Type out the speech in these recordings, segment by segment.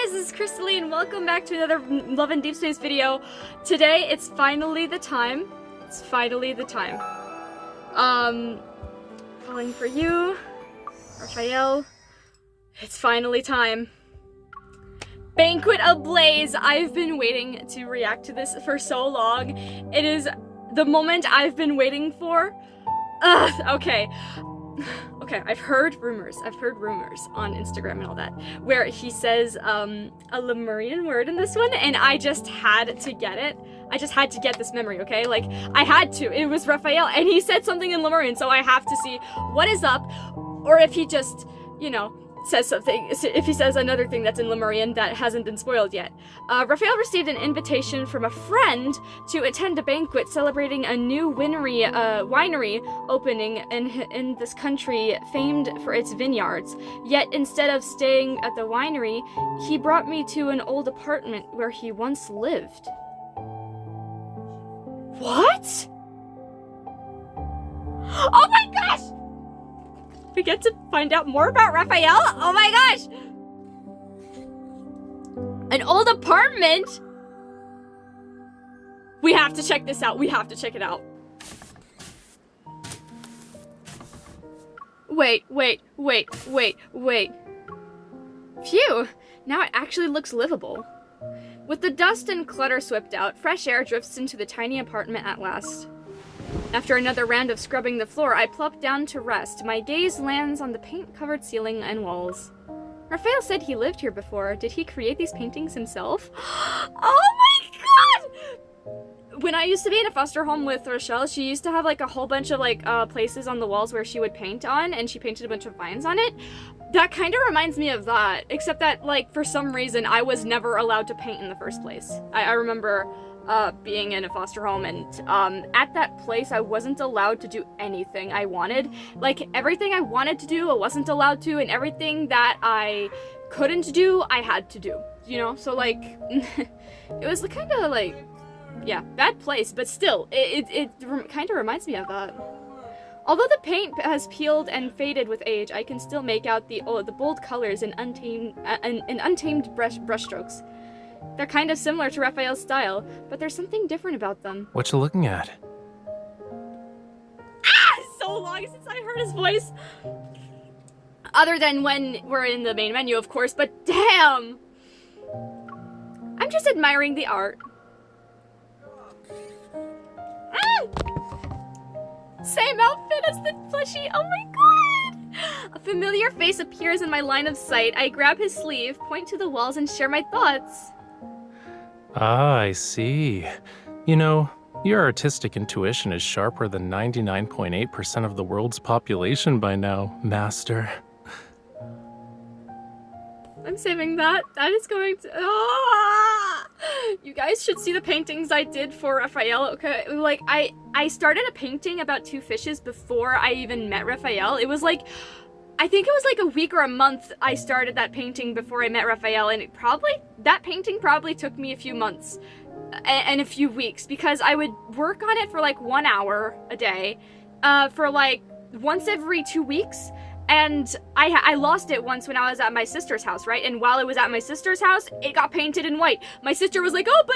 guys, this is Crystalline. Welcome back to another Love and Deep Space video. Today, it's finally the time. It's finally the time. Calling for you, Rafayel. It's finally time. Banquet ablaze. I've been waiting to react to this for so long. It is the moment I've been waiting for. Okay. Okay, I've heard rumors on Instagram and all that, where he says a Lemurian word in this one, and I just had to get it. I just had to get this memory, okay? Like, I had to. It was Rafayel, and he said something in Lemurian, so I have to see what is up, or if he just, you know, says something, if he says another thing that's in Lemurian that hasn't been spoiled yet. Rafayel received an invitation from a friend to attend a banquet celebrating a new winery opening in this country famed for its vineyards. Yet instead of staying at the winery, he brought me to an old apartment where he once lived. What? Oh my gosh! We get to find out more about Rafayel? Oh my gosh! An old apartment? We have to check this out. We have to check it out. Wait. Phew, now it actually looks livable. With the dust and clutter swept out, fresh air drifts into the tiny apartment at last. After another round of scrubbing the floor, I plop down to rest. My gaze lands on the paint-covered ceiling and walls. Rafayel said he lived here before. Did he create these paintings himself? Oh my god! When I used to be in a foster home with Rochelle, she used to have like a whole bunch of like places on the walls where she would paint on, and she painted a bunch of vines on it. That kind of reminds me of that, except that like for some reason I was never allowed to paint in the first place. I remember being in a foster home, and at that place I wasn't allowed to do anything I wanted. Like, everything I wanted to do I wasn't allowed to, and everything that I couldn't do I had to do, you know? So like it was kind of like, yeah, bad place, but still it kind of reminds me of that. Although the paint has peeled and faded with age, I can still make out the bold colors and untamed brushstrokes. They're kind of similar to Rafayel's style, but there's something different about them. What you looking at? Ah! So long since I heard his voice. Other than when we're in the main menu, of course, but damn! I'm just admiring the art. Same outfit as the plushie, oh my god! A familiar face appears in my line of sight. I grab his sleeve, point to the walls, and share my thoughts. Ah, I see. You know, your artistic intuition is sharper than 99.8% of the world's population by now, Master. I'm saving that. That is going to... Ah! You guys should see the paintings I did for Rafayel. Okay, like, I started a painting about two fishes before I even met Rafayel. It was like... I think it was like a week or a month I started that painting before I met Rafayel, and that painting probably took me a few months and a few weeks, because I would work on it for like 1 hour a day for like once every 2 weeks. And I lost it once when I was at my sister's house, right? And while it was at my sister's house, it got painted in white. My sister was like, oh, but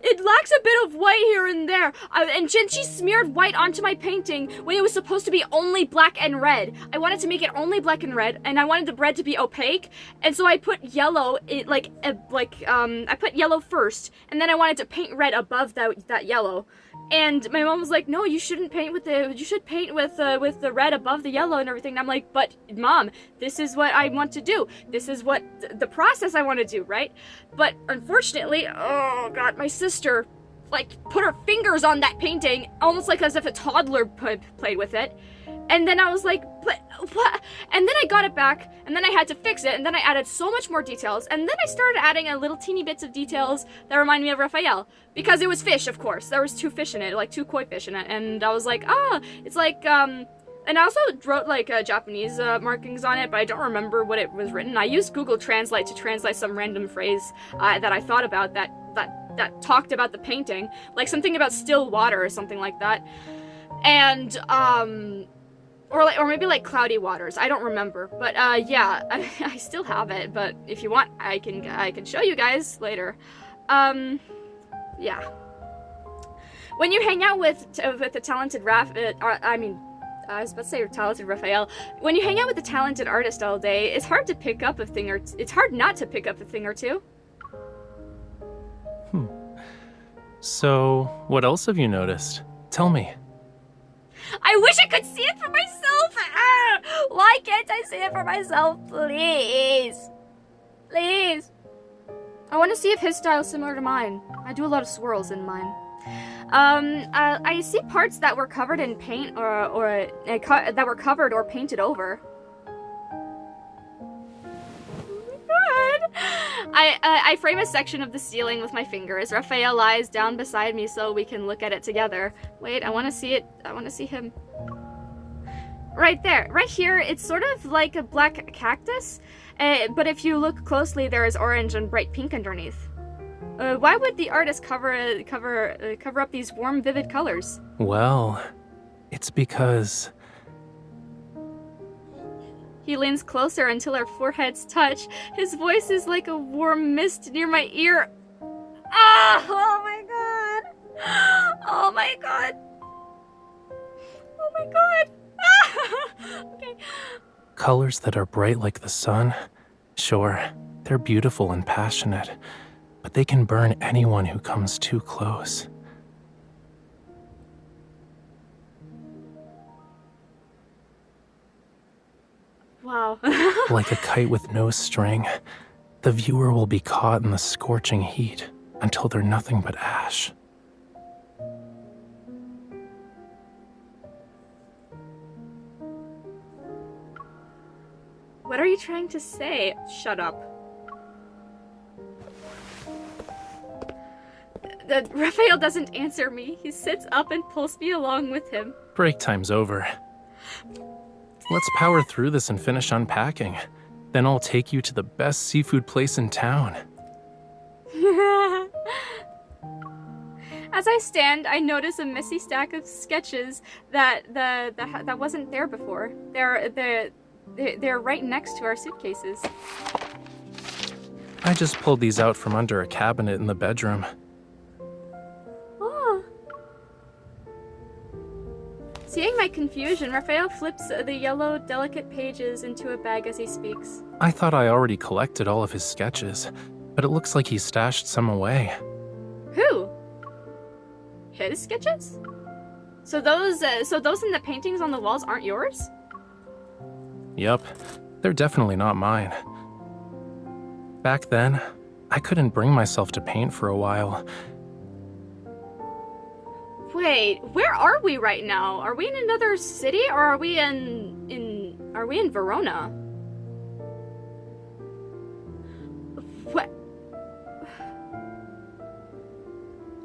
it lacks a bit of white here and there. And she smeared white onto my painting when it was supposed to be only black and red. I wanted to make it only black and red, and I wanted the red to be opaque. And so I put yellow, I put yellow first, and then I wanted to paint red above that yellow. And my mom was like, no, you shouldn't paint you should paint with the red above the yellow and everything. And I'm like, but mom, this is what I want to do. This is what the process I want to do, right? But unfortunately, oh god, my sister like put her fingers on that painting almost like as if a toddler played with it. And then I was like, but what? And then I got it back, and then I had to fix it, and then I added so much more details, and then I started adding a little teeny bits of details that remind me of Rafayel. Because it was fish, of course. There was 2 fish in it, like 2 koi fish in it, and I was like, it's like, and I also wrote like Japanese markings on it, but I don't remember what it was written. I used Google Translate to translate some random phrase that I thought about that talked about the painting, like something about still water or something like that. And or maybe like Cloudy Waters. I don't remember, but yeah, I still have it. But if you want, I can show you guys later. Yeah. When you hang out with the talented I was about to say talented Rafayel. When you hang out with the talented artist all day, it's hard to pick up a thing or it's hard not to pick up a thing or two. So, what else have you noticed? Tell me. I wish I could see it for myself! Why can't I see it for myself, please? Please. I want to see if his style is similar to mine. I do a lot of swirls in mine. I see parts that were covered in paint that were covered or painted over. Good. I frame a section of the ceiling with my fingers. Rafayel lies down beside me so we can look at it together. Wait, I want to see it. I want to see him. Right there. Right here, it's sort of like a black cactus, but if you look closely, there is orange and bright pink underneath. Why would the artist cover up these warm, vivid colors? Well, it's because... He leans closer until our foreheads touch. His voice is like a warm mist near my ear. Ah! Oh my god! Oh my god! Oh my god! Okay. Colors that are bright like the sun? Sure, they're beautiful and passionate, but they can burn anyone who comes too close. Wow. Like a kite with no string, the viewer will be caught in the scorching heat until they're nothing but ash. What are you trying to say? Shut up. Rafayel doesn't answer me. He sits up and pulls me along with him. Break time's over. Let's power through this and finish unpacking. Then I'll take you to the best seafood place in town. As I stand, I notice a messy stack of sketches that wasn't there before. They're right next to our suitcases. I just pulled these out from under a cabinet in the bedroom. Oh. Seeing my confusion, Rafayel flips the yellow, delicate pages into a bag as he speaks. I thought I already collected all of his sketches, but it looks like he stashed some away. Who? His sketches? So those in the paintings on the walls aren't yours? Yep, they're definitely not mine. Back then, I couldn't bring myself to paint for a while. Wait, where are we right now? Are we in another city or are we in Verona? What?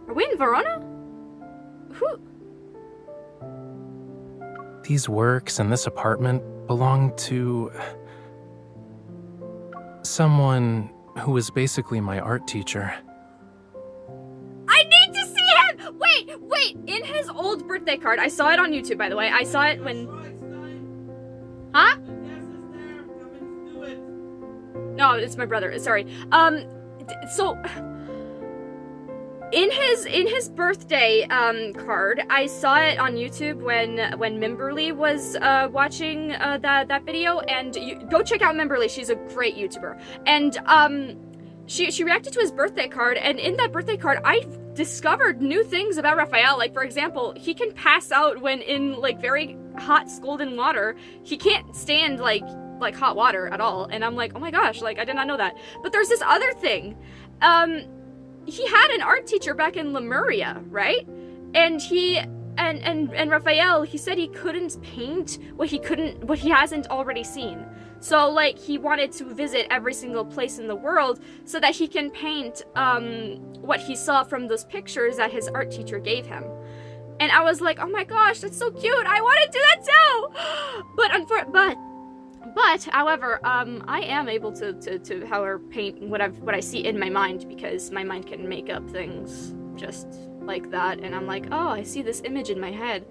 Are we in Verona? Who? These works and this apartment belong to someone who was basically my art teacher. I need to see him! Wait! In his old birthday card, I saw it on YouTube, by the way. I saw it when... Huh? No, it's my brother. Sorry. So... In his birthday card, I saw it on YouTube when Mimberly was watching that video, and go check out Mimberly. She's a great YouTuber, and she reacted to his birthday card, and in that birthday card, I discovered new things about Rafayel. Like, for example, he can pass out when in like very hot scalding water. He can't stand like hot water at all, and I'm like, oh my gosh, like I did not know that. But there's this other thing. He had an art teacher back in Lemuria, right? And Rafayel, he said he couldn't paint what he hasn't already seen. So like he wanted to visit every single place in the world so that he can paint what he saw from those pictures that his art teacher gave him. And I was like, oh my gosh, that's so cute. I want to do that too. But however, I am able to however paint what I see in my mind, because my mind can make up things just like that, and I'm like, oh, I see this image in my head.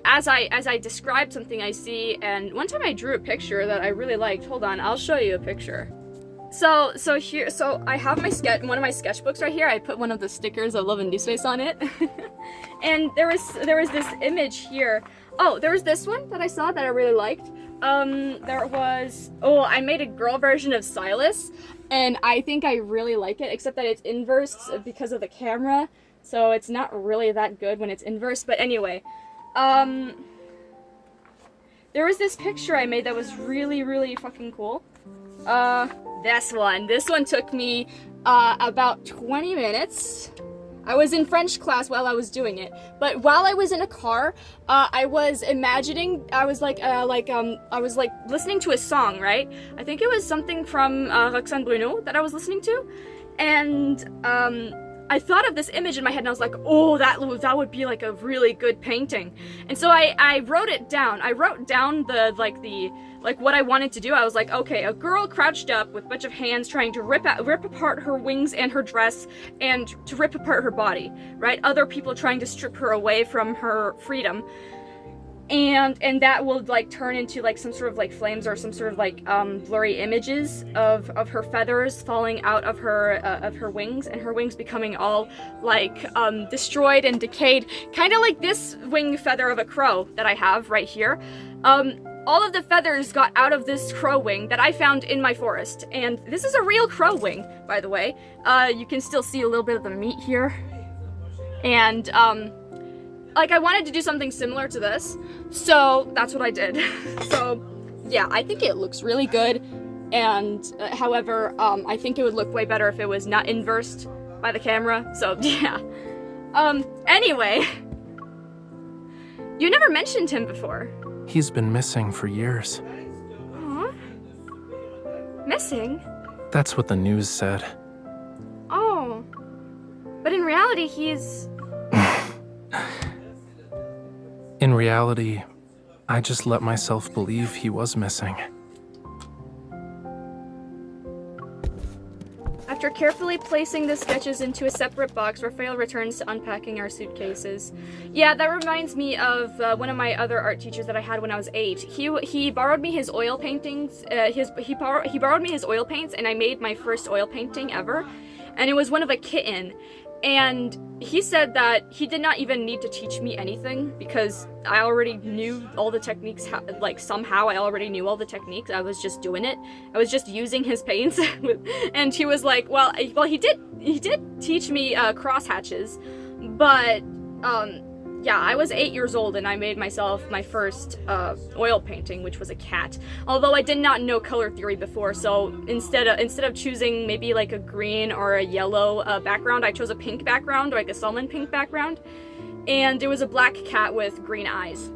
as I describe something I see, and one time I drew a picture that I really liked. Hold on, I'll show you a picture. So I have one of my sketchbooks right here. I put one of the stickers of love and deepspace on it. And there was this image here. Oh, there was this one that I saw that I really liked. I made a girl version of Silas, and I think I really like it, except that it's inverse because of the camera, so it's not really that good when it's inverse. But anyway, there was this picture I made that was really, really fucking cool. This one took me about 20 minutes. I was in French class while I was doing it, but while I was in a car, I was imagining, I was listening to a song, right? I think it was something from Roxane Bruno that I was listening to, and I thought of this image in my head, and I was like, oh, that would be like a really good painting. And so I wrote it down. I wrote down what I wanted to do. I was like, okay, a girl crouched up with a bunch of hands trying to rip apart her wings and her dress and to rip apart her body, right? Other people trying to strip her away from her freedom. And that will like turn into like some sort of like flames or some sort of like blurry images of her feathers falling out of her wings, and her wings becoming all like destroyed and decayed, kind of like this wing feather of a crow that I have right here. All of the feathers got out of this crow wing that I found in my forest, and this is a real crow wing, by the way. You can still see a little bit of the meat here, and like I wanted to do something similar to this, so that's what I did. So yeah, I think it looks really good, and however, I think it would look way better if it was not inversed by the camera. So yeah. Anyway, you never mentioned him before. He's been missing for years. Huh? Missing? That's what the news said. Oh. But in reality, he's... In reality, I just let myself believe he was missing. After carefully placing the sketches into a separate box, Rafayel returns to unpacking our suitcases. Yeah, that reminds me of one of my other art teachers that I had when I was 8. He borrowed me his oil paintings. He borrowed me his oil paints, and I made my first oil painting ever. And it was one of a kitten. And he said that he did not even need to teach me anything because I already knew all the techniques, somehow I already knew all the techniques. I was just doing it. I was just using his paints. And he was like, well, he did teach me cross hatches, but yeah, I was 8 years old and I made myself my first oil painting, which was a cat. Although I did not know color theory before, so instead of choosing maybe like a green or a yellow background, I chose a pink background, or like a salmon pink background. And it was a black cat with green eyes.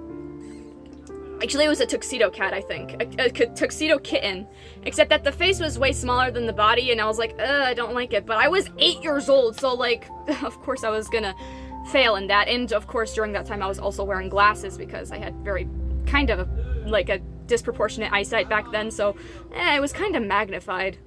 Actually, it was a tuxedo cat, I think. A tuxedo kitten. Except that the face was way smaller than the body, and I was like, I don't like it. But I was 8 years old, so like, of course I was gonna fail in that. And of course during that time I was also wearing glasses because I had very kind of like a disproportionate eyesight back then, so it was kind of magnified.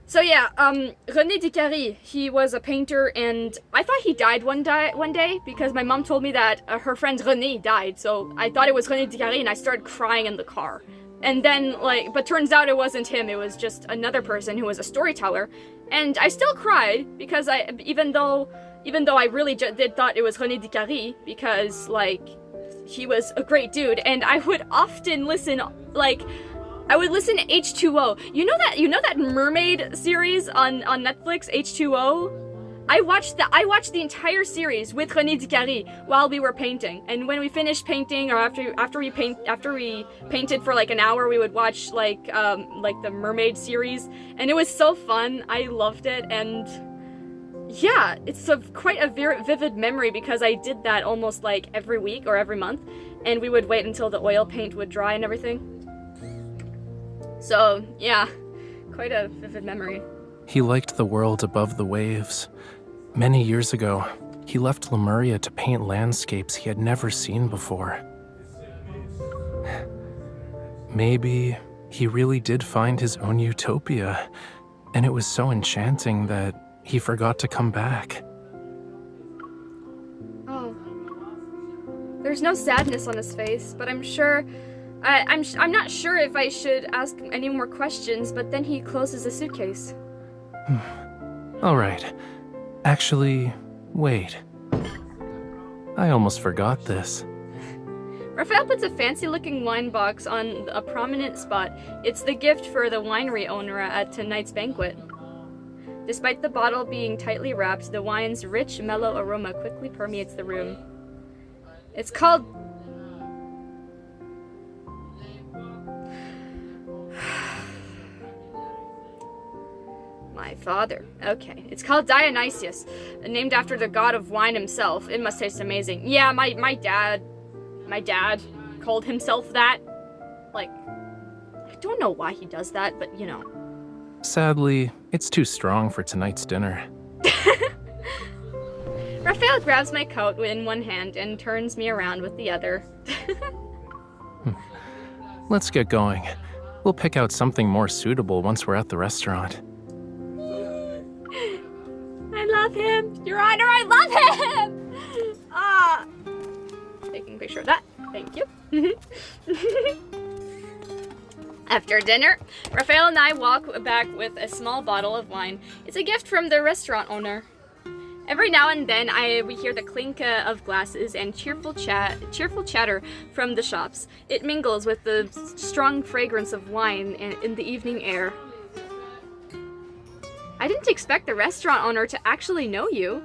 So yeah, René Descaries, he was a painter, and I thought he died one day because my mom told me that her friend René died, so I thought it was René Descaries, and I started crying in the car. And then but turns out it wasn't him, it was just another person who was a storyteller. And I still cried because even though I really did thought it was René Descaries, because like he was a great dude, and I would often listen, I would listen to H2O. You know that mermaid series on Netflix, H2O? I watched the entire series with René Descaries while we were painting. And when we finished painting, or after we painted for like an hour, we would watch like the mermaid series, and it was so fun. I loved it, and yeah, it's quite a very vivid memory because I did that almost like every week or every month, and we would wait until the oil paint would dry and everything. So yeah, quite a vivid memory. He liked the world above the waves. Many years ago, he left Lemuria to paint landscapes he had never seen before. Maybe he really did find his own utopia, and it was so enchanting that he forgot to come back. Oh. There's no sadness on his face, but I'm sure... I'm not sure if I should ask any more questions, but then he closes the suitcase. All right. Actually, wait. I almost forgot this. Rafayel puts a fancy-looking wine box on a prominent spot. It's the gift for the winery owner at tonight's banquet. Despite the bottle being tightly wrapped, the wine's rich, mellow aroma quickly permeates the room. It's called... My father. Okay. It's called Dionysius, named after the god of wine himself. It must taste amazing. Yeah, my dad called himself that. Like, I don't know why he does that, but you know. Sadly, it's too strong for tonight's dinner. Rafayel grabs my coat in one hand and turns me around with the other. Let's get going. We'll pick out something more suitable once we're at the restaurant. I love him! Your Honor, I love him! Ah! Taking a picture of that. Thank you. After dinner, Rafayel and I walk back with a small bottle of wine. It's a gift from the restaurant owner. Every now and then, we hear the clink of glasses and cheerful chatter from the shops. It mingles with the strong fragrance of wine in the evening air. I didn't expect the restaurant owner to actually know you.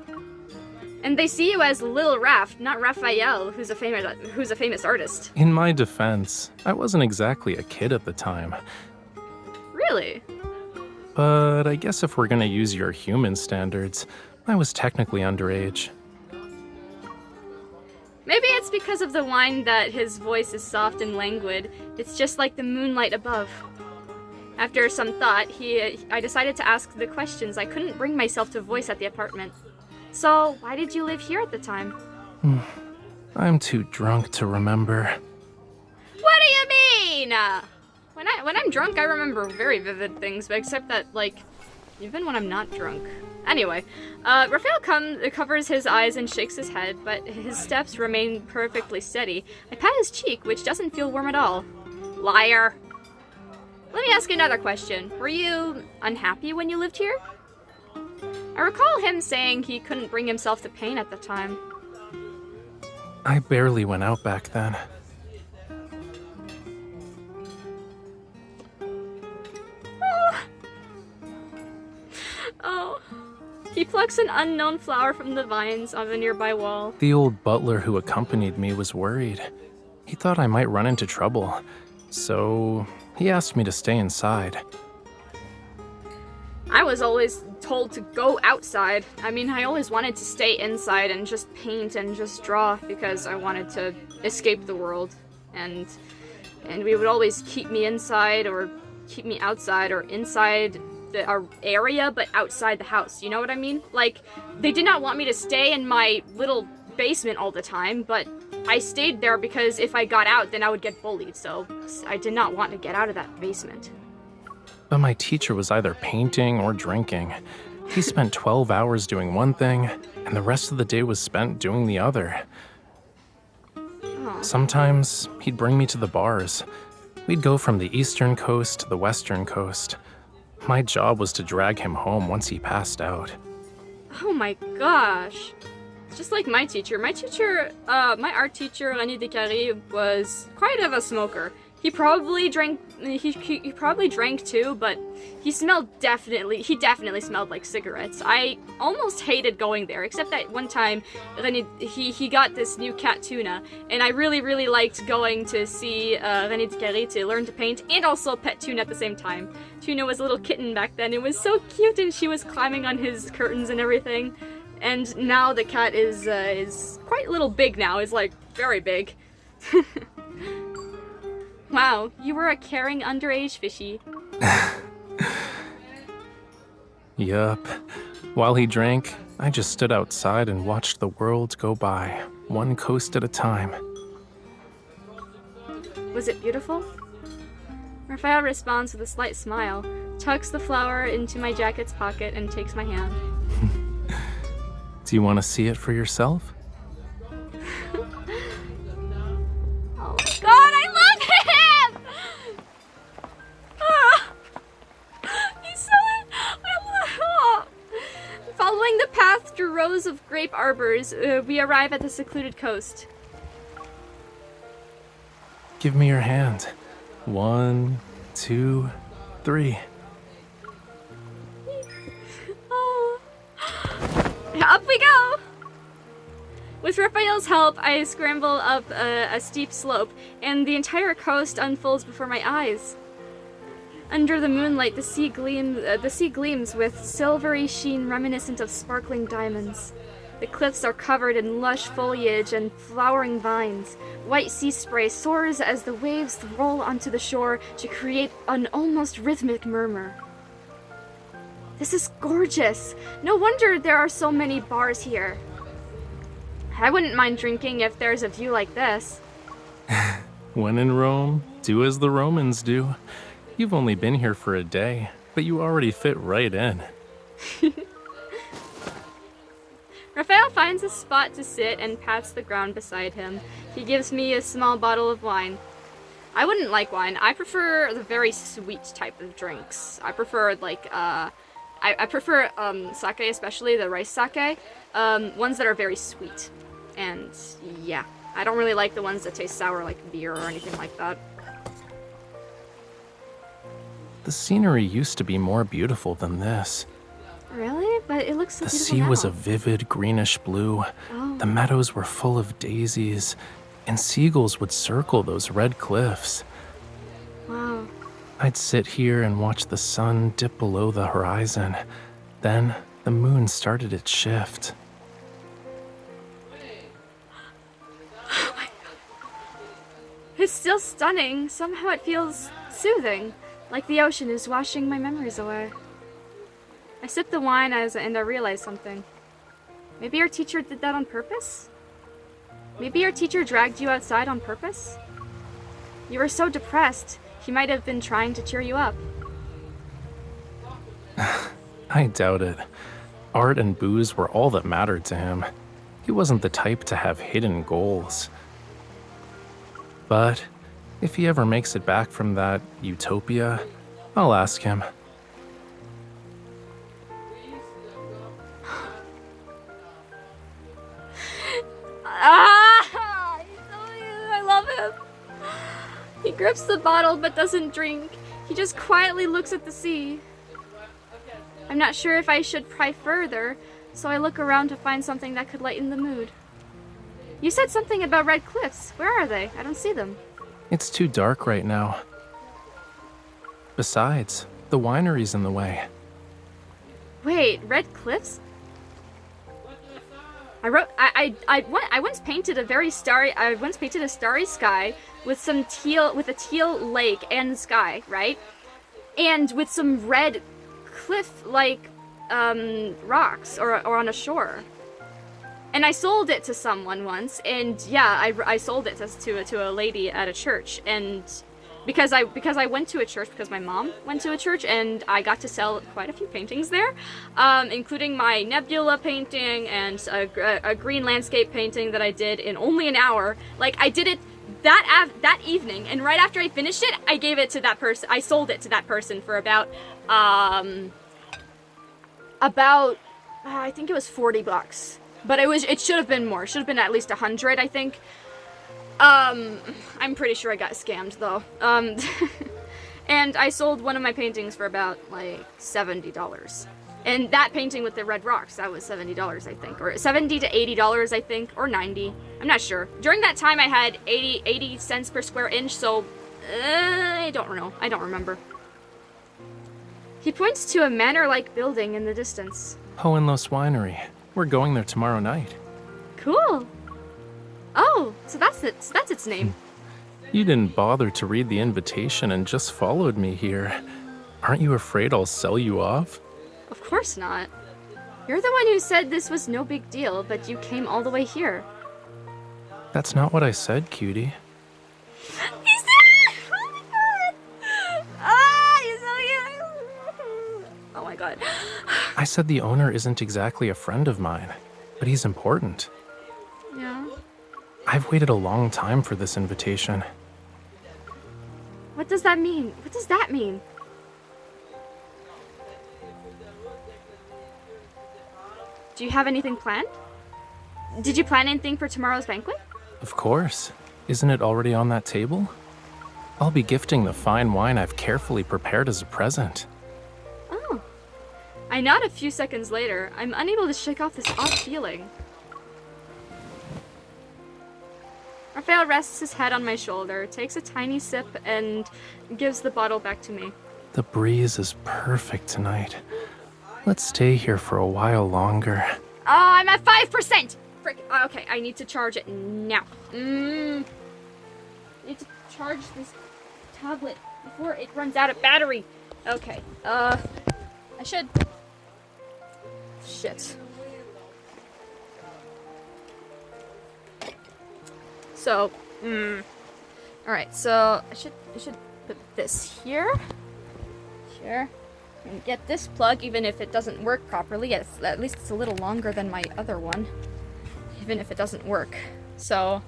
And they see you as Lil Raf, not Rafayel, who's a famous artist. In my defense, I wasn't exactly a kid at the time. Really? But I guess if we're gonna use your human standards, I was technically underage. Maybe it's because of the wine that his voice is soft and languid. It's just like the moonlight above. After some thought, I decided to ask the questions I couldn't bring myself to voice at the apartment. So, why did you live here at the time? I'm too drunk to remember. What do you mean? When I'm drunk, I remember very vivid things, but except that, like, even when I'm not drunk. Anyway, Rafayel covers his eyes and shakes his head, but his steps remain perfectly steady. I pat his cheek, which doesn't feel warm at all. Liar. Let me ask another question. Were you unhappy when you lived here? I recall him saying he couldn't bring himself to paint at the time. I barely went out back then. Oh. He plucks an unknown flower from the vines on the nearby wall. The old butler who accompanied me was worried. He thought I might run into trouble, so he asked me to stay inside. I was always told to go outside. I mean, I always wanted to stay inside and just paint and just draw because I wanted to escape the world. And we would always keep me inside or keep me outside or inside our area but outside the house. You know what I mean? Like, they did not want me to stay in my little basement all the time, but I stayed there because if I got out, then I would get bullied, so I did not want to get out of that basement. But my teacher was either painting or drinking. He spent 12 hours doing one thing, and the rest of the day was spent doing the other. Oh. Sometimes he'd bring me to the bars. We'd go from the eastern coast to the western coast. My job was to drag him home once he passed out. Oh my gosh. Just like my teacher. My art teacher, René Descartes, was quite of a smoker. He probably drank. He probably drank too, but he definitely smelled like cigarettes. I almost hated going there, except that one time, he got this new cat Tuna, and I really liked going to see René Descartes to learn to paint and also pet Tuna at the same time. Tuna was a little kitten back then. It was so cute, and she was climbing on his curtains and everything. And now the cat is quite a little big now. Is like very big. Wow, you were a caring underage fishy. Yup. While he drank, I just stood outside and watched the world go by, one coast at a time. Was it beautiful? Rafayel responds with a slight smile, tucks the flower into my jacket's pocket, and takes my hand. Do you want to see it for yourself? rows of grape arbors, we arrive at the secluded coast. Give me your hand. 1, 2, 3. Oh. Up we go! With Raphael's help, I scramble up a steep slope, and the entire coast unfolds before my eyes. Under the moonlight, the sea gleams with silvery sheen reminiscent of sparkling diamonds. The cliffs are covered in lush foliage and flowering vines. White sea spray soars as the waves roll onto the shore to create an almost rhythmic murmur. This is gorgeous! No wonder there are so many bars here. I wouldn't mind drinking if there's a view like this. When in Rome, do as the Romans do. You've only been here for a day, but you already fit right in. Raphael finds a spot to sit and pats the ground beside him. He gives me a small bottle of wine. I wouldn't like wine. I prefer the very sweet type of drinks. I prefer I prefer sake, especially the rice sake. Ones that are very sweet. And yeah, I don't really like the ones that taste sour like beer or anything like that. The scenery used to be more beautiful than this. Really? But it looks so The beautiful sea now. was a vivid greenish blue. Oh. The meadows were full of daisies, and seagulls would circle those red cliffs. Wow. I'd sit here and watch the sun dip below the horizon. Then the moon started its shift. It's still stunning. Somehow it feels soothing, like the ocean is washing my memories away. I sip the wine and I realize something. Maybe our teacher did that on purpose? Maybe your teacher dragged you outside on purpose? You were so depressed, he might have been trying to cheer you up. I doubt it. Art and booze were all that mattered to him. He wasn't the type to have hidden goals. But if he ever makes it back from that utopia, I'll ask him. Ah! I love him. He grips the bottle but doesn't drink. He just quietly looks at the sea. I'm not sure if I should pry further, so I look around to find something that could lighten the mood. You said something about red cliffs. Where are they? I don't see them. It's too dark right now. Besides, the winery's in the way. Wait, red cliffs? I once painted a starry sky with a teal lake and sky, right? And with some red cliff-like rocks or on a shore. And I sold it to someone once, and yeah, I sold it to a lady at a church, and because I went to a church, because my mom went to a church, and I got to sell quite a few paintings there, including my nebula painting and a green landscape painting that I did in only an hour. Like, I did it that evening, and right after I finished it, I gave it to that person. I sold it to that person for about I think it was $40. But it should have been more. It should have been at least 100, I think. I'm pretty sure I got scammed though. And I sold one of my paintings for about like $70. And that painting with the red rocks, that was $70, I think, or $70 to $80, I think, or 90. I'm not sure. During that time, I had 80 cents per square inch, so I don't know. I don't remember. He points to a manor-like building in the distance. Hohenlos Winery. We're going there tomorrow night. Cool. Oh, so that's it. So that's its name. You didn't bother to read the invitation and just followed me here. Aren't you afraid I'll sell you off? Of course not. You're the one who said this was no big deal, but you came all the way here. That's not what I said, cutie. He said, oh my god! Ah, he's so cute! Oh my god. I said the owner isn't exactly a friend of mine, but he's important. Yeah. I've waited a long time for this invitation. What does that mean? What does that mean? Do you have anything planned? Did you plan anything for tomorrow's banquet? Of course. Isn't it already on that table? I'll be gifting the fine wine I've carefully prepared as a present. Oh. I nod a few seconds later. I'm unable to shake off this odd feeling. Rafayel rests his head on my shoulder, takes a tiny sip, and gives the bottle back to me. The breeze is perfect tonight. Let's stay here for a while longer. Oh, I'm at 5%! Frick. Okay, I need to charge it now. I need to charge this tablet before it runs out of battery. Okay, I should... Shit. So, alright, so I should put this here. Here. And get this plug, even if it doesn't work properly. At least it's a little longer than my other one. Even if it doesn't work. So,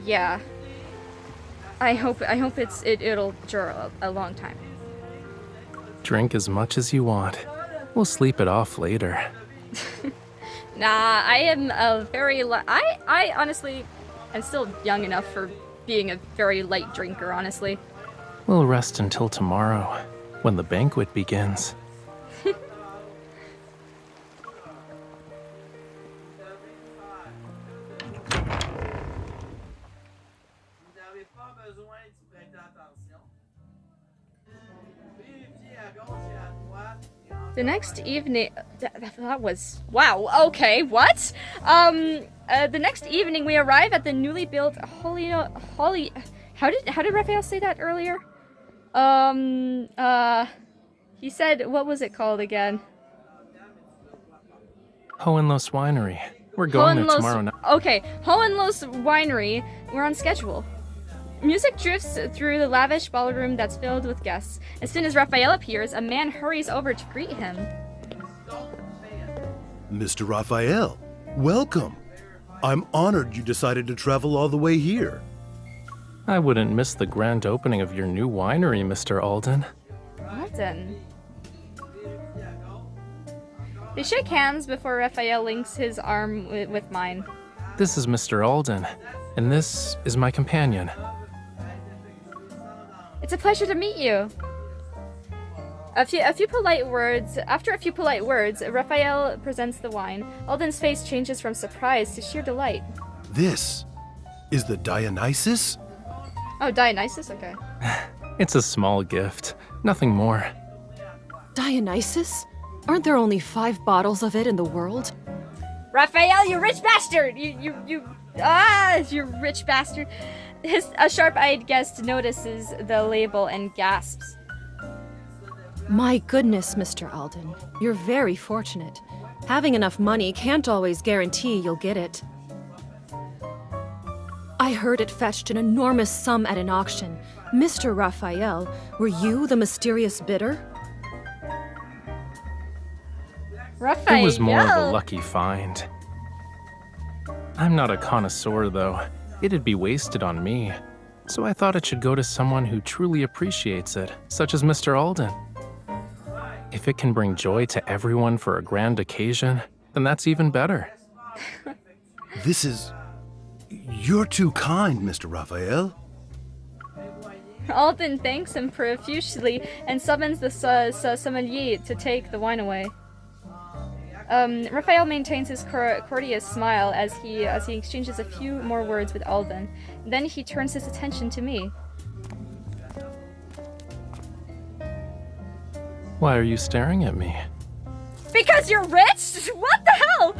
yeah. I hope it'll endure a long time. Drink as much as you want. We'll sleep it off later. Nah, I am a very I honestly am still young enough for being a very light drinker, honestly. We'll rest until tomorrow, when the banquet begins. The next evening, that was, wow, okay, what? The next evening we arrive at the newly built how did Rafayel say that earlier? He said, what was it called again? Hohenlos Winery. We're going there tomorrow night. Okay, Hohenlos Winery. We're on schedule. Music drifts through the lavish ballroom that's filled with guests. As soon as Rafayel appears, a man hurries over to greet him. Mr. Rafayel, welcome. I'm honored you decided to travel all the way here. I wouldn't miss the grand opening of your new winery, Mr. Alden. Alden? They shake hands before Rafayel links his arm with mine. This is Mr. Alden, and this is my companion. It's a pleasure to meet you. After a few polite words, Rafayel presents the wine. Alden's face changes from surprise to sheer delight. This is the Dionysus? Oh, Dionysus? Okay. It's a small gift, nothing more. Dionysus? Aren't there only 5 bottles of it in the world? Rafayel, you rich bastard! You rich bastard. A sharp-eyed guest notices the label and gasps. My goodness, Mr. Alden. You're very fortunate. Having enough money can't always guarantee you'll get it. I heard it fetched an enormous sum at an auction. Mr. Rafayel, were you the mysterious bidder? Rafayel. It was more of a lucky find. I'm not a connoisseur, though. It'd be wasted on me. So I thought it should go to someone who truly appreciates it, such as Mr. Alden. If it can bring joy to everyone for a grand occasion, then that's even better. You're too kind, Mr. Rafayel. Alden thanks him profusely and summons the sommelier to take the wine away. Rafayel maintains his courteous smile as he exchanges a few more words with Alden. Then he turns his attention to me. Why are you staring at me? Because you're rich? What the hell?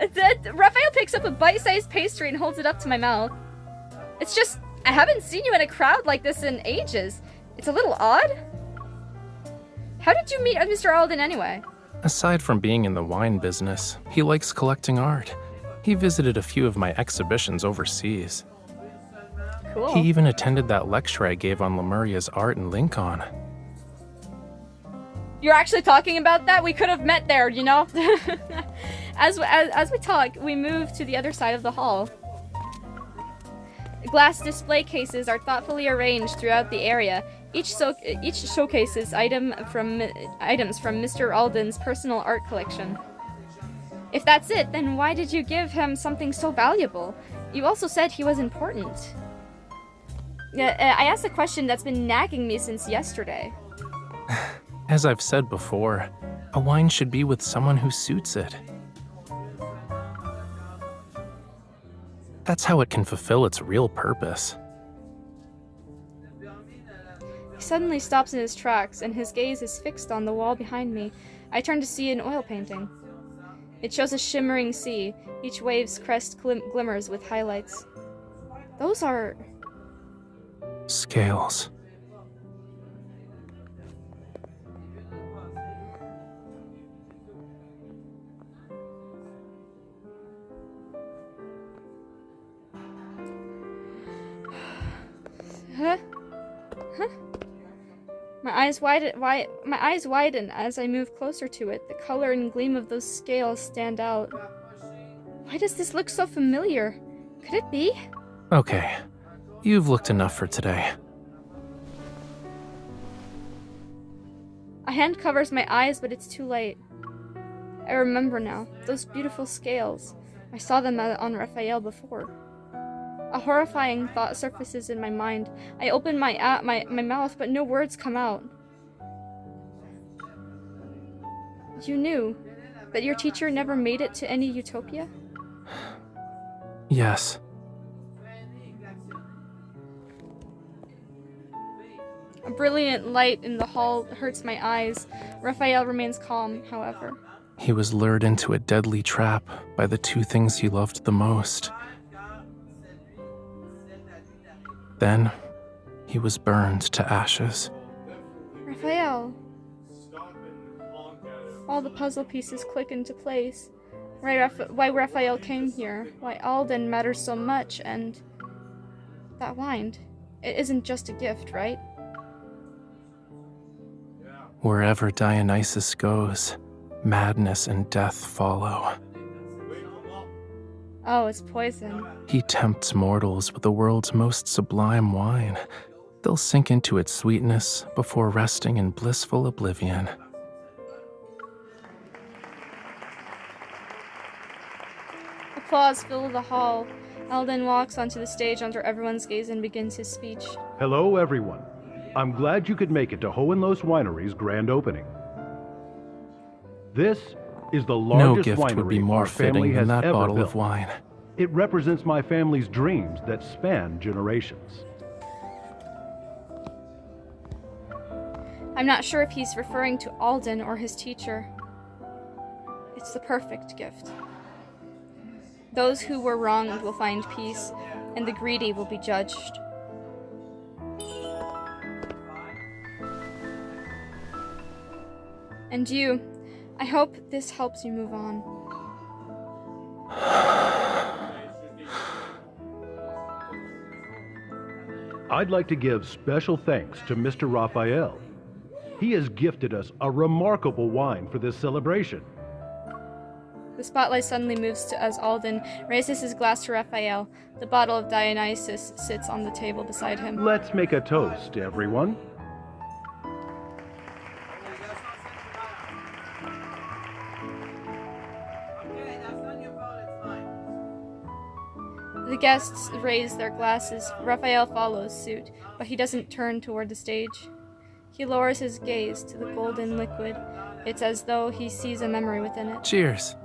Rafayel picks up a bite-sized pastry and holds it up to my mouth. It's just, I haven't seen you in a crowd like this in ages. It's a little odd. How did you meet Mr. Alden anyway? Aside from being in the wine business, he likes collecting art. He visited a few of my exhibitions overseas. Cool. He even attended that lecture I gave on Lemuria's art in Lincoln. You're actually talking about that? We could have met there, you know? As we talk, we move to the other side of the hall. Glass display cases are thoughtfully arranged throughout the area. Each showcases items from Mr. Alden's personal art collection. If that's it, then why did you give him something so valuable? You also said he was important. I asked a question that's been nagging me since yesterday. As I've said before, a wine should be with someone who suits it. That's how it can fulfill its real purpose. He suddenly stops in his tracks, and his gaze is fixed on the wall behind me. I turn to see an oil painting. It shows a shimmering sea. Each wave's crest glimmers with highlights. Those are... Scales. Huh? Huh? My eyes widen as I move closer to it. The color and gleam of those scales stand out. Why does this look so familiar? Could it be? Okay, you've looked enough for today. A hand covers my eyes, but it's too late. I remember now. Those beautiful scales. I saw them on Rafayel before. A horrifying thought surfaces in my mind. I open my mouth, but no words come out. You knew that your teacher never made it to any utopia? Yes. A brilliant light in the hall hurts my eyes. Rafayel remains calm, however. He was lured into a deadly trap by the two things he loved the most. Then, he was burned to ashes. Rafayel. All the puzzle pieces click into place. Why Rafayel came here, why Alden matters so much, and... that wine. It isn't just a gift, right? Wherever Dionysus goes, madness and death follow. Oh, it's poison. He tempts mortals with the world's most sublime wine. They'll sink into its sweetness before resting in blissful oblivion. Applause fills the hall. Alden walks onto the stage under everyone's gaze and begins his speech. Hello, everyone. I'm glad you could make it to Hohenloos Winery's grand opening. This is the No largest gift winery would be more our family fitting has than that ever bottle built. of wine. It represents my family's dreams that span generations. I'm not sure if he's referring to Alden or his teacher. It's the perfect gift. Those who were wronged will find peace, and the greedy will be judged. And you, I hope this helps you move on. I'd like to give special thanks to Mr. Rafayel. He has gifted us a remarkable wine for this celebration. The spotlight suddenly moves to as Alden raises his glass to Rafayel. The bottle of Dionysus sits on the table beside him. Let's make a toast, everyone. The guests raise their glasses. Rafayel follows suit, but he doesn't turn toward the stage. He lowers his gaze to the golden liquid. It's as though he sees a memory within it. Cheers.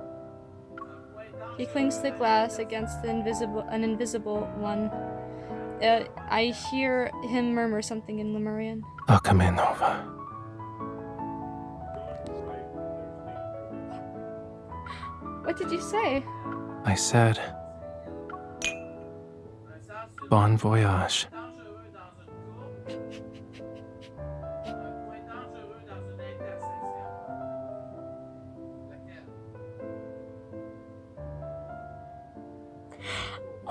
He clings the glass against an invisible one. I hear him murmur something in Lemurian. Akame Nova. What did you say? I said, bon voyage.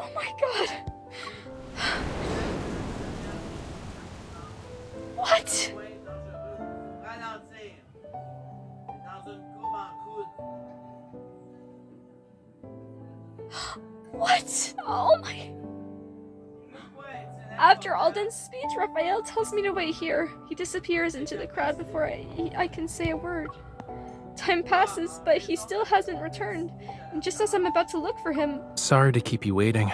Oh my god! What? What? Oh my... After Alden's speech, Rafayel tells me to wait here. He disappears into the crowd before I can say a word. Time passes, but he still hasn't returned. And just as I'm about to look for him, Sorry to keep you waiting.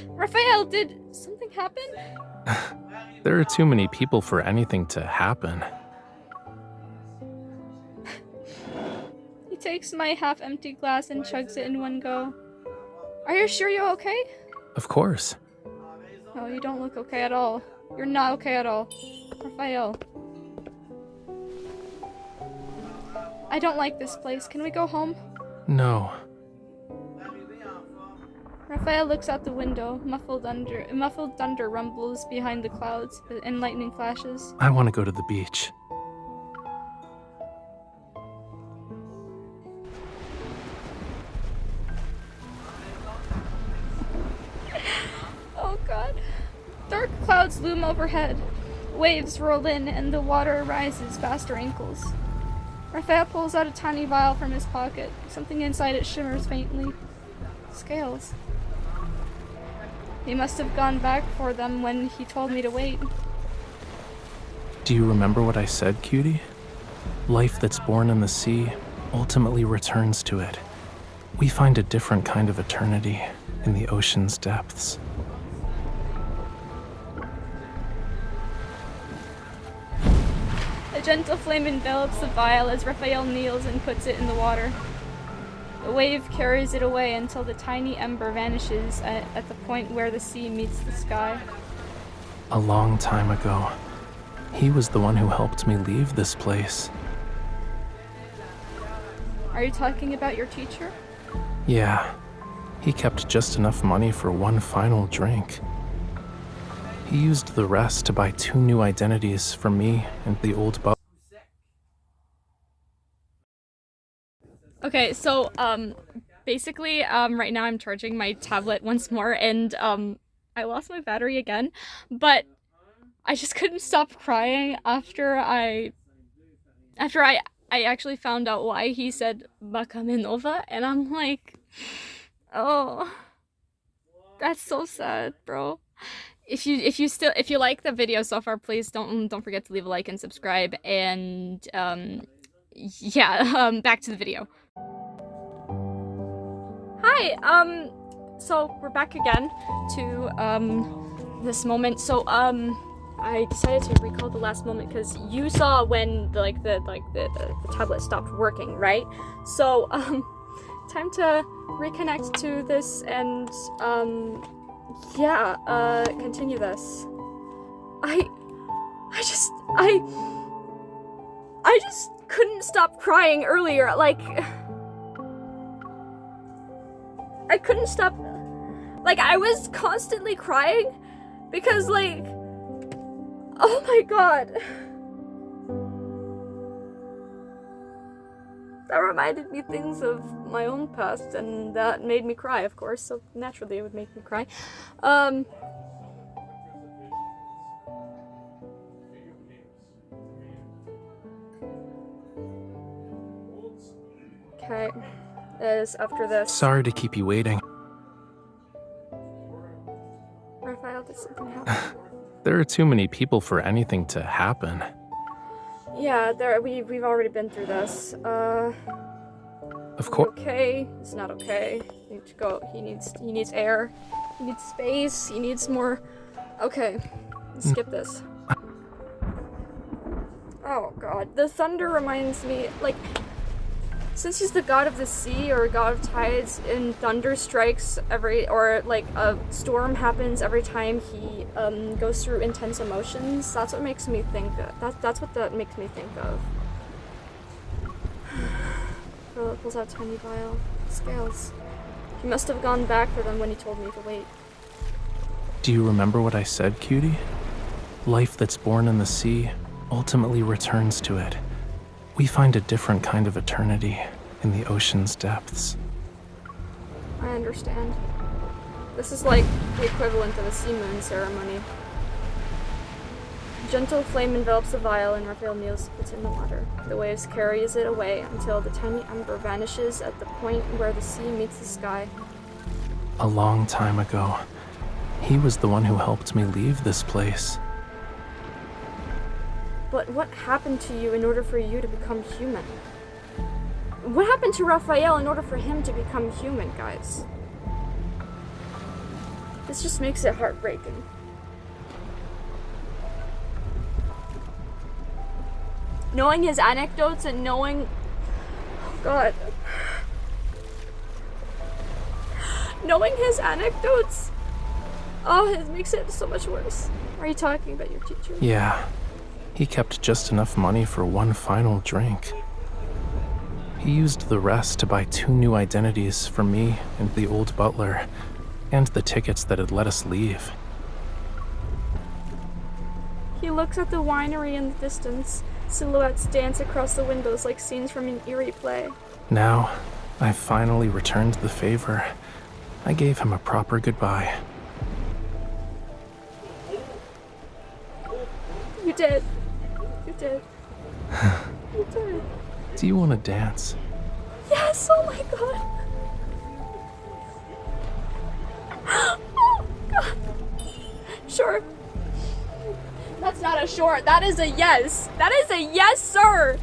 Raphael, did something happen? There are too many people for anything to happen. He takes my half-empty glass and chugs it in one go. Are you sure you're okay? Of course. No, you don't look okay at all. You're not okay at all. Raphael. I don't like this place. Can we go home? No. Raphael looks out the window. Muffled thunder rumbles behind the clouds, and lightning flashes. I want to go to the beach. Oh god. Dark clouds loom overhead. Waves roll in, and the water rises past her ankles. Raphael pulls out a tiny vial from his pocket. Something inside it shimmers faintly. Scales. He must have gone back for them when he told me to wait. Do you remember what I said, cutie? Life that's born in the sea ultimately returns to it. We find a different kind of eternity in the ocean's depths. A gentle flame envelops the vial as Raphael kneels and puts it in the water. The wave carries it away until the tiny ember vanishes at the point where the sea meets the sky. A long time ago, he was the one who helped me leave this place. Are you talking about your teacher? Yeah, he kept just enough money for one final drink. He used the rest to buy 2 new identities for me and the old bub. Okay, so, basically, right now I'm charging my tablet once more, and, I lost my battery again, but I just couldn't stop crying after I actually found out why he said Baka Minova, and I'm like, oh, that's so sad, bro. If you like the video so far, please don't forget to leave a like and subscribe, and, yeah, back to the video. Hi, so we're back again to, this moment. So, I decided to recall the last moment because you saw when the tablet stopped working, right? So, time to reconnect to this and, yeah, continue this. I just couldn't stop crying earlier, like... I couldn't stop, like, I was constantly crying because, like, oh my god. That reminded me things of my own past, and that made me cry, of course, so naturally it would make me cry. Okay. Is after this. Sorry to keep you waiting. Raphael, did something happen? There are too many people for anything to happen. Yeah, we've already been through this. Of course. Okay, it's not okay. We need to go. He needs air. He needs space. He needs more. Okay, let's skip this. Oh god, the thunder reminds me, like, since he's the god of the sea or god of tides, and thunder strikes or like a storm happens every time he goes through intense emotions. That's what makes me think. That's what that makes me think of. Philip pulls out tiny vial. Scales. He must have gone back for them when he told me to wait. Do you remember what I said, cutie? Life that's born in the sea ultimately returns to it. We find a different kind of eternity in the ocean's depths. I understand. This is like the equivalent of a sea moon ceremony. Gentle flame envelops the vial and Raphael kneels puts it in the water. The waves carries it away until the tiny ember vanishes at the point where the sea meets the sky. A long time ago, he was the one who helped me leave this place. But what happened to you in order for you to become human? What happened to Rafayel in order for him to become human, guys? This just makes it heartbreaking. Knowing his anecdotes and knowing... Oh God. Knowing his anecdotes... Oh, it makes it so much worse. Are you talking about your teacher? Yeah. He kept just enough money for one final drink. He used the rest to buy 2 new identities for me and the old butler, and the tickets that had let us leave. He looks at the winery in the distance. Silhouettes dance across the windows like scenes from an eerie play. Now, I finally returned the favor. I gave him a proper goodbye. You did. You did. You did. Do you want to dance? Yes, oh my God. Oh God. Sure. That's not a sure, that is a yes. That is a yes, sir.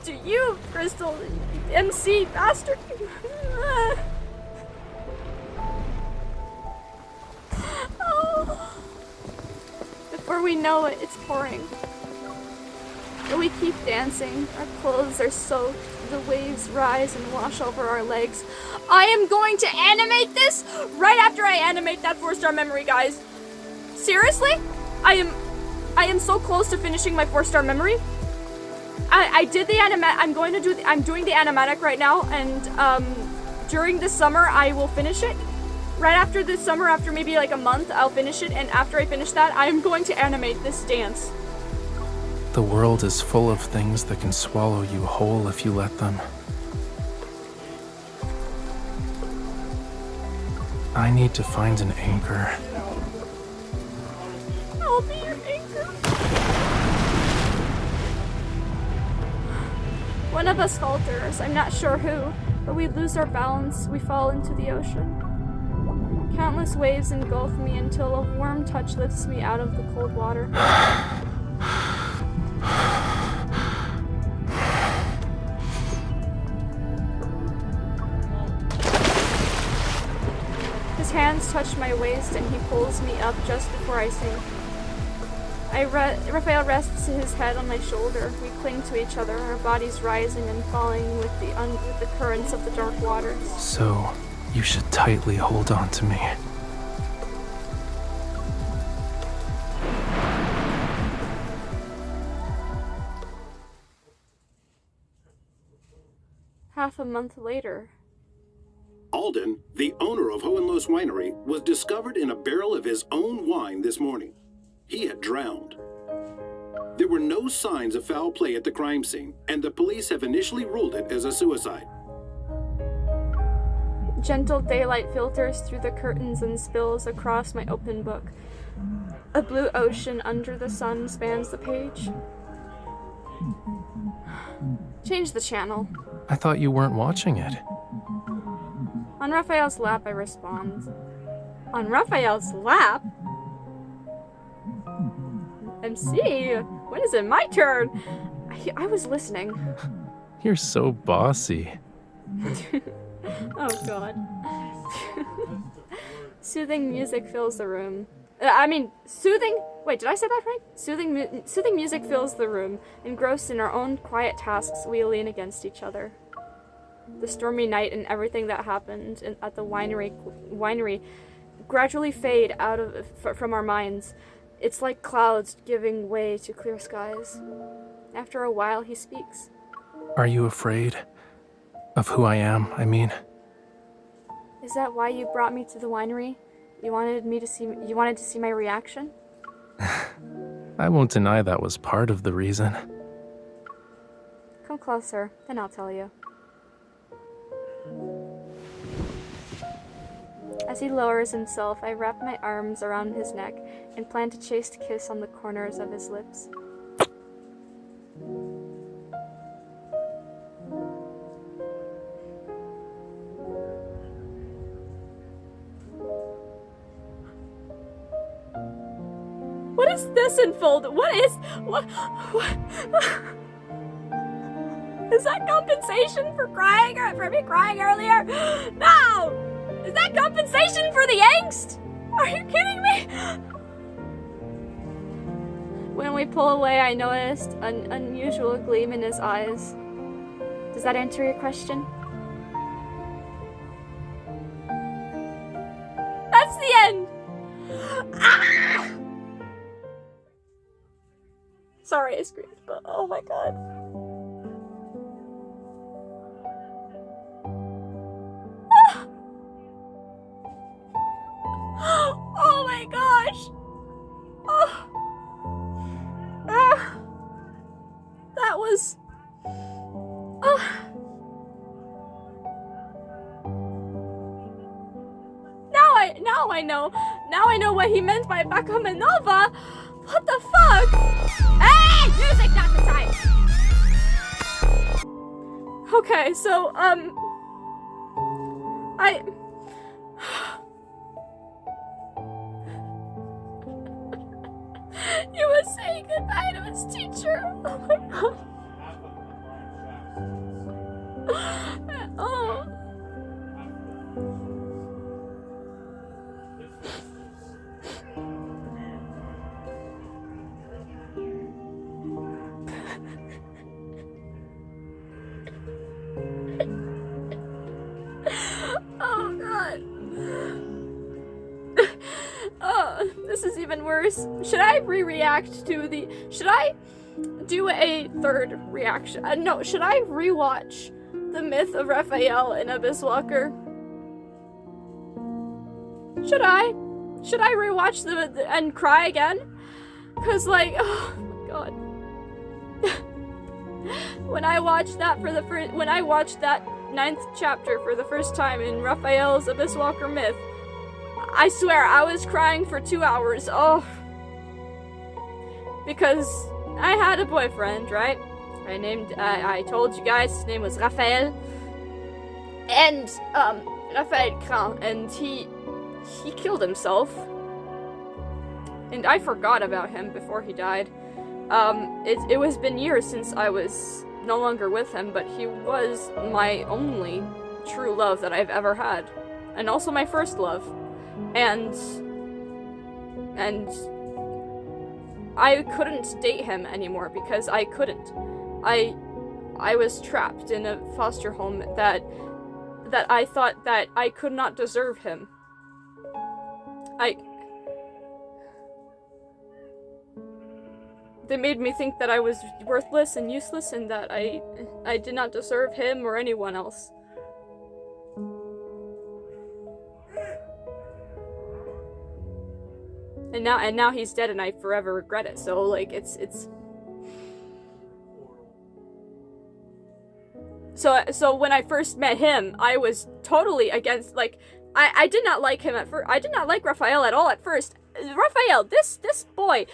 To you, Crystal, MC bastard. Oh. Before we know it, it's pouring. But we keep dancing. Our clothes are soaked. The waves rise and wash over our legs. I am going to animate this right after I animate that 4-star memory, guys. Seriously? I am so close to finishing my 4-star memory. I did the I'm doing the animatic right now, and during the summer I will finish it. Right after this summer, after maybe like a month, I'll finish it, and after I finish that, I am going to animate this dance. The world is full of things that can swallow you whole if you let them. I need to find an anchor. I'll be your anchor. One of us falters, I'm not sure who, but we lose our balance, we fall into the ocean. Countless waves engulf me until a warm touch lifts me out of the cold water. His hands touch my waist and he pulls me up just before I sink. Rafayel rests his head on my shoulder. We cling to each other, our bodies rising and falling with the currents of the dark waters. So, you should tightly hold on to me. Half a month later. Alden, the owner of Hohenlohes Winery, was discovered in a barrel of his own wine this morning. He had drowned. There were no signs of foul play at the crime scene, and the police have initially ruled it as a suicide. Gentle daylight filters through the curtains and spills across my open book. A blue ocean under the sun spans the page. Change the channel. I thought you weren't watching it. On Raphael's lap, I respond. On Raphael's lap? MC, when is it my turn? I was listening. You're so bossy. Oh God. Soothing music fills the room. Wait, did I say that right? Soothing music fills the room. Engrossed in our own quiet tasks, we lean against each other. The stormy night and everything that happened at the winery gradually fade from our minds. It's like clouds giving way to clear skies. After a while, he speaks. Are you afraid? Of who I am, I mean. Is that why you brought me to the winery? You wanted to see my reaction? I won't deny that was part of the reason. Come closer, then I'll tell you. As he lowers himself, I wrap my arms around his neck and plant a chaste kiss on the corners of his lips. What is this unfold? What? Is that compensation for crying or for me crying earlier? No! Is that compensation for the angst? Are you kidding me? When we pull away, I noticed an unusual gleam in his eyes. Does that answer your question? That's the end! Ah! Sorry I screamed, but oh my god. Oh my gosh! Oh. That was... Now I know what he meant by Bakumanova! What the fuck? Hey! Music, not the time! Okay, so, he was saying goodbye to his teacher. Oh my god. Oh. Oh god. Oh, this is even worse. Should I re-react to the... Should I do a third reaction? No, should I rewatch The Myth of Raphael in Abyss Walker? Should I? Should I rewatch and cry again? Cause like, oh my god. When I watched that when I watched that 9th chapter for the first time in Raphael's Abyss Walker Myth, I swear I was crying for 2 hours. Oh. Because I had a boyfriend, right? I told you guys his name was Rafayel. And, Rafayel Cran, and he killed himself. And I forgot about him before he died. It was been years since I was no longer with him, but he was my only true love that I've ever had. And also my first love. And I couldn't date him anymore because I couldn't. I was trapped in a foster home that I thought that I could not deserve him. They made me think that I was worthless and useless and that I did not deserve him or anyone else. And now he's dead and I forever regret it. So like it's So when I first met him, I was totally against, like, I did not like him at first. I did not like Raphael at all at first. Raphael, this boy,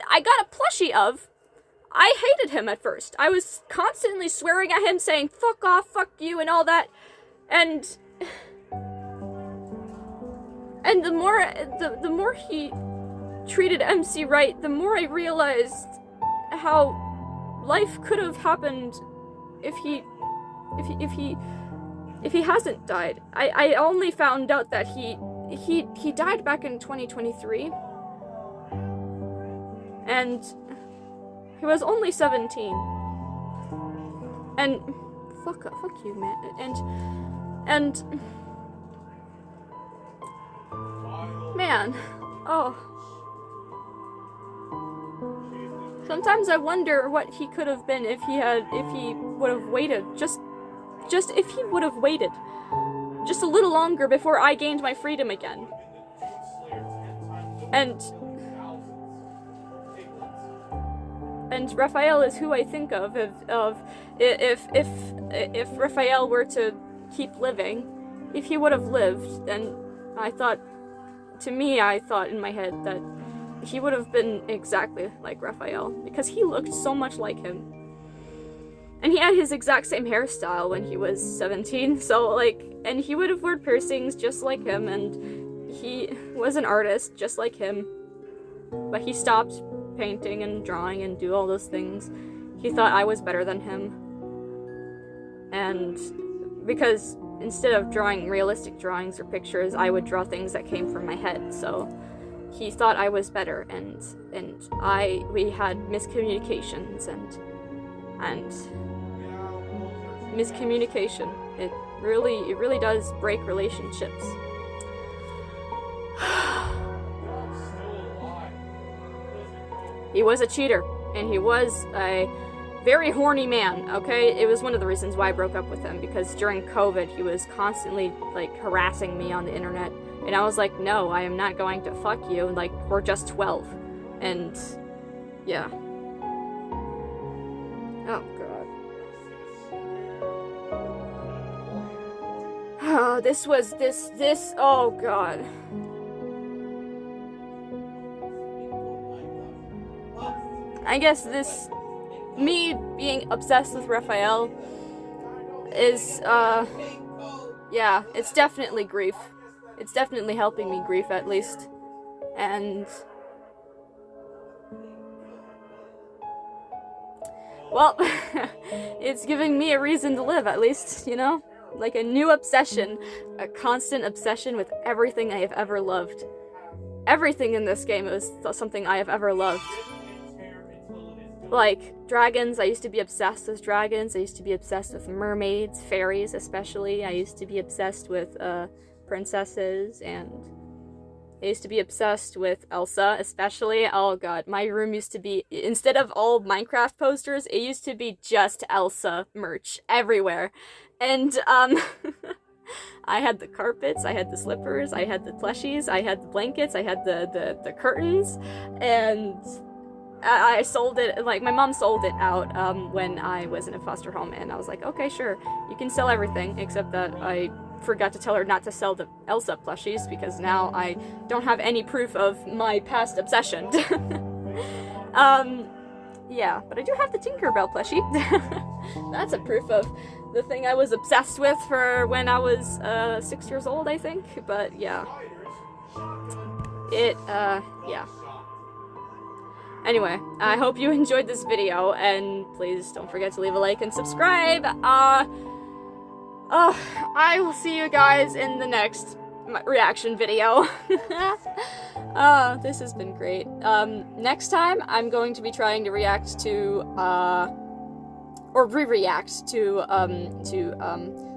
I got a plushie of. I hated him at first. I was constantly swearing at him, saying, fuck off, fuck you, and all that. And the more he treated MC right, the more I realized how life could have happened if he hasn't died. I only found out that he died back in 2023. And he was only 17. And fuck you, man. And man, oh. Sometimes I wonder what he could have been if he would have waited. Just if he would have waited just a little longer before I gained my freedom again. And Raphael is who I think of if Raphael were to keep living, if he would have lived, then I thought in my head that he would have been exactly like Raphael, because he looked so much like him. And he had his exact same hairstyle when he was 17, so like, and he would have worn piercings just like him, and he was an artist just like him. But he stopped painting and drawing and do all those things. He thought I was better than him. And because instead of drawing realistic drawings or pictures, I would draw things that came from my head. So he thought I was better, and we had miscommunications and miscommunication. It really does break relationships. He was a cheater, and he was a very horny man, okay? It was one of the reasons why I broke up with him, because during COVID, he was constantly, like, harassing me on the internet. And I was like, no, I am not going to fuck you. Like, we're just 12. And, yeah. Oh, God. Oh, this, oh, God. I guess me being obsessed with Rafayel is, yeah, it's definitely grief. It's definitely helping me grief, at least. And, well, it's giving me a reason to live, at least, you know? Like a new obsession, a constant obsession with everything I have ever loved. Everything in this game is something I have ever loved. Like, dragons, I used to be obsessed with dragons. I used to be obsessed with mermaids, fairies especially. I used to be obsessed with, princesses, and I used to be obsessed with Elsa, especially. Oh god, my room used to be, instead of all Minecraft posters, it used to be just Elsa merch everywhere. And, I had the carpets, I had the slippers, I had the plushies, I had the blankets, I had the curtains, and I sold it, like, my mom sold it out, when I was in a foster home, and I was like, okay, sure, you can sell everything, except that I forgot to tell her not to sell the Elsa plushies, because now I don't have any proof of my past obsession. Yeah, but I do have the Tinkerbell plushie. That's a proof of the thing I was obsessed with for when I was, 6 years old, I think, but yeah. Yeah. Anyway, I hope you enjoyed this video, and please don't forget to leave a like and subscribe. I will see you guys in the next reaction video. This has been great. Next time, I'm going to be trying to react to, or re-react to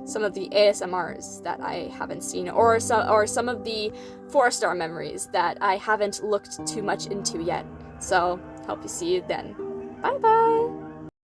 some of the ASMRs that I haven't seen, or some of the 4-star memories that I haven't looked too much into yet. So, hope to see you then. Bye bye!